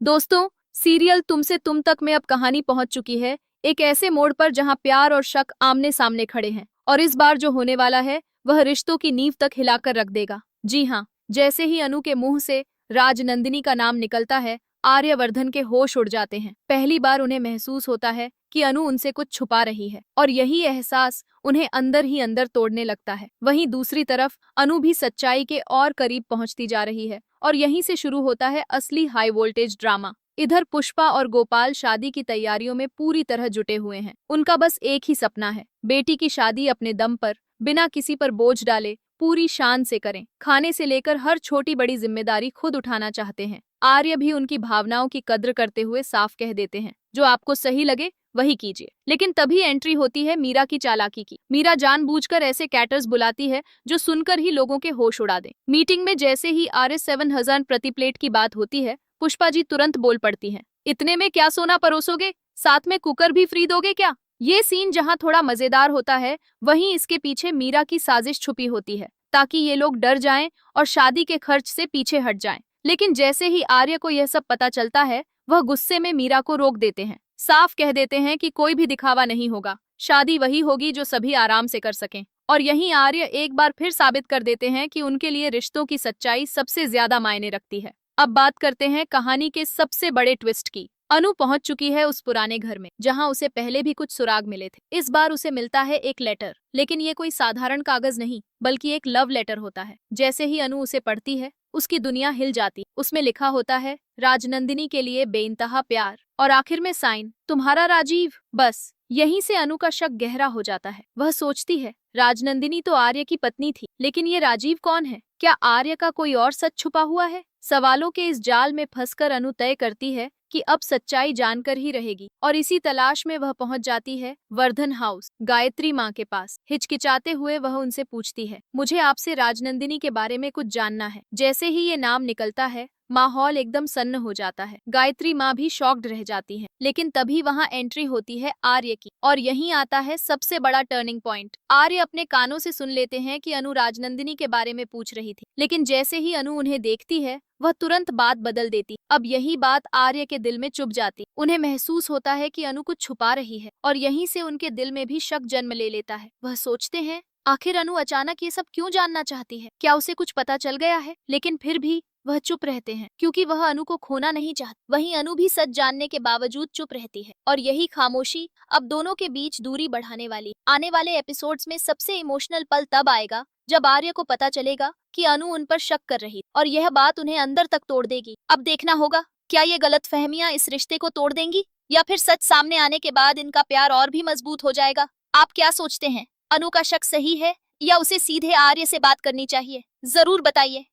दोस्तों, सीरियल तुमसे तुम तक में अब कहानी पहुंच चुकी है एक ऐसे मोड़ पर जहां प्यार और शक आमने सामने खड़े हैं। और इस बार जो होने वाला है वह रिश्तों की नींव तक हिलाकर रख देगा। जी हाँ, जैसे ही अनु के मुंह से राजनंदिनी का नाम निकलता है, आर्यवर्धन के होश उड़ जाते हैं। पहली बार उन्हें महसूस होता है कि अनु उनसे कुछ छुपा रही है और यही एहसास उन्हें अंदर ही अंदर तोड़ने लगता है। वहीं दूसरी तरफ अनु भी सच्चाई के और करीब पहुंचती जा रही है और यहीं से शुरू होता है असली हाई वोल्टेज ड्रामा। इधर पुष्पा और गोपाल शादी की तैयारियों में पूरी तरह जुटे हुए हैं। उनका बस एक ही सपना है, बेटी की शादी अपने दम पर, बिना किसी पर बोझ डाले, पूरी शान से करें। खाने से लेकर हर छोटी बड़ी जिम्मेदारी खुद उठाना चाहते हैं। आर्य भी उनकी भावनाओं की कद्र करते हुए साफ कह देते हैं, जो आपको सही लगे वही कीजिए। लेकिन तभी एंट्री होती है मीरा की चालाकी की। मीरा जानबूझकर ऐसे कैटर्स बुलाती है जो सुनकर ही लोगों के होश उड़ा दें। मीटिंग में जैसे ही RS 7000 प्रति प्लेट की बात होती है, पुष्पा जी तुरंत बोल पड़ती हैं, इतने में क्या सोना परोसोगे, साथ में कुकर भी फ्री दोगे क्या। ये सीन जहां थोड़ा मजेदार होता है, वहीं इसके पीछे मीरा की साजिश छुपी होती है, ताकि ये लोग डर जाएं और शादी के खर्च से पीछे हट जाएं। लेकिन जैसे ही आर्य को यह सब पता चलता है, वह गुस्से में मीरा को रोक देते हैं। साफ कह देते हैं कि कोई भी दिखावा नहीं होगा, शादी वही होगी जो सभी आराम से कर सकें। और यहीं आर्य एक बार फिर साबित कर देते हैं कि उनके लिए रिश्तों की सच्चाई सबसे ज्यादा मायने रखती है। अब बात करते हैं कहानी के सबसे बड़े ट्विस्ट की। अनु पहुंच चुकी है उस पुराने घर में जहां उसे पहले भी कुछ सुराग मिले थे। इस बार उसे मिलता है एक लेटर, लेकिन ये कोई साधारण कागज नहीं बल्कि एक लव लेटर होता है। जैसे ही अनु उसे पढ़ती है, उसकी दुनिया हिल जाती। उसमें लिखा होता है, राजनंदिनी के लिए बेइंतहा प्यार, और आखिर में साइन, तुम्हारा राजीव। बस यहीं से अनु का शक गहरा हो जाता है। वह सोचती है, राजनंदिनी तो आर्य की पत्नी थी, लेकिन ये राजीव कौन है। क्या आर्य का कोई और सच छुपा हुआ है। सवालों के इस जाल में फंसकर अनु तय करती है कि अब सच्चाई जानकर ही रहेगी। और इसी तलाश में वह पहुंच जाती है वर्धन हाउस, गायत्री माँ के पास। हिचकिचाते हुए वह उनसे पूछती है, मुझे आपसे राजनंदिनी के बारे में कुछ जानना है। जैसे ही ये नाम निकलता है, माहौल एकदम सन्न हो जाता है। गायत्री माँ भी शॉक्ड रह जाती हैं। लेकिन तभी वहाँ एंट्री होती है आर्य की, और यहीं आता है सबसे बड़ा टर्निंग पॉइंट। आर्य अपने कानों से सुन लेते हैं कि अनु राजनंदिनी के बारे में पूछ रही थी, लेकिन जैसे ही अनु उन्हें देखती है, वह तुरंत बात बदल देती। अब यही बात आर्य के दिल में चुभ जाती। उन्हें महसूस होता है कि अनु कुछ छुपा रही है, और यहीं से उनके दिल में भी शक जन्म ले लेता है। वह सोचते हैं, आखिर अनु अचानक ये सब क्यों जानना चाहती है। क्या उसे कुछ पता चल गया है। लेकिन फिर भी वह चुप रहते हैं, क्योंकि वह अनु को खोना नहीं चाहती। वहीं अनु भी सच जानने के बावजूद चुप रहती है, और यही खामोशी अब दोनों के बीच दूरी बढ़ाने वाली। आने वाले एपिसोड्स में सबसे इमोशनल पल तब आएगा जब आर्य को पता चलेगा कि अनु उन पर शक कर रही, और यह बात उन्हें अंदर तक तोड़ देगी। अब देखना होगा, क्या ये गलतफहमियां इस रिश्ते को तोड़ देंगी, या फिर सच सामने आने के बाद इनका प्यार और भी मजबूत हो जाएगा। आप क्या सोचते हैं, अनु का शक सही है या उसे सीधे आर्य से बात करनी चाहिए। जरूर बताइए।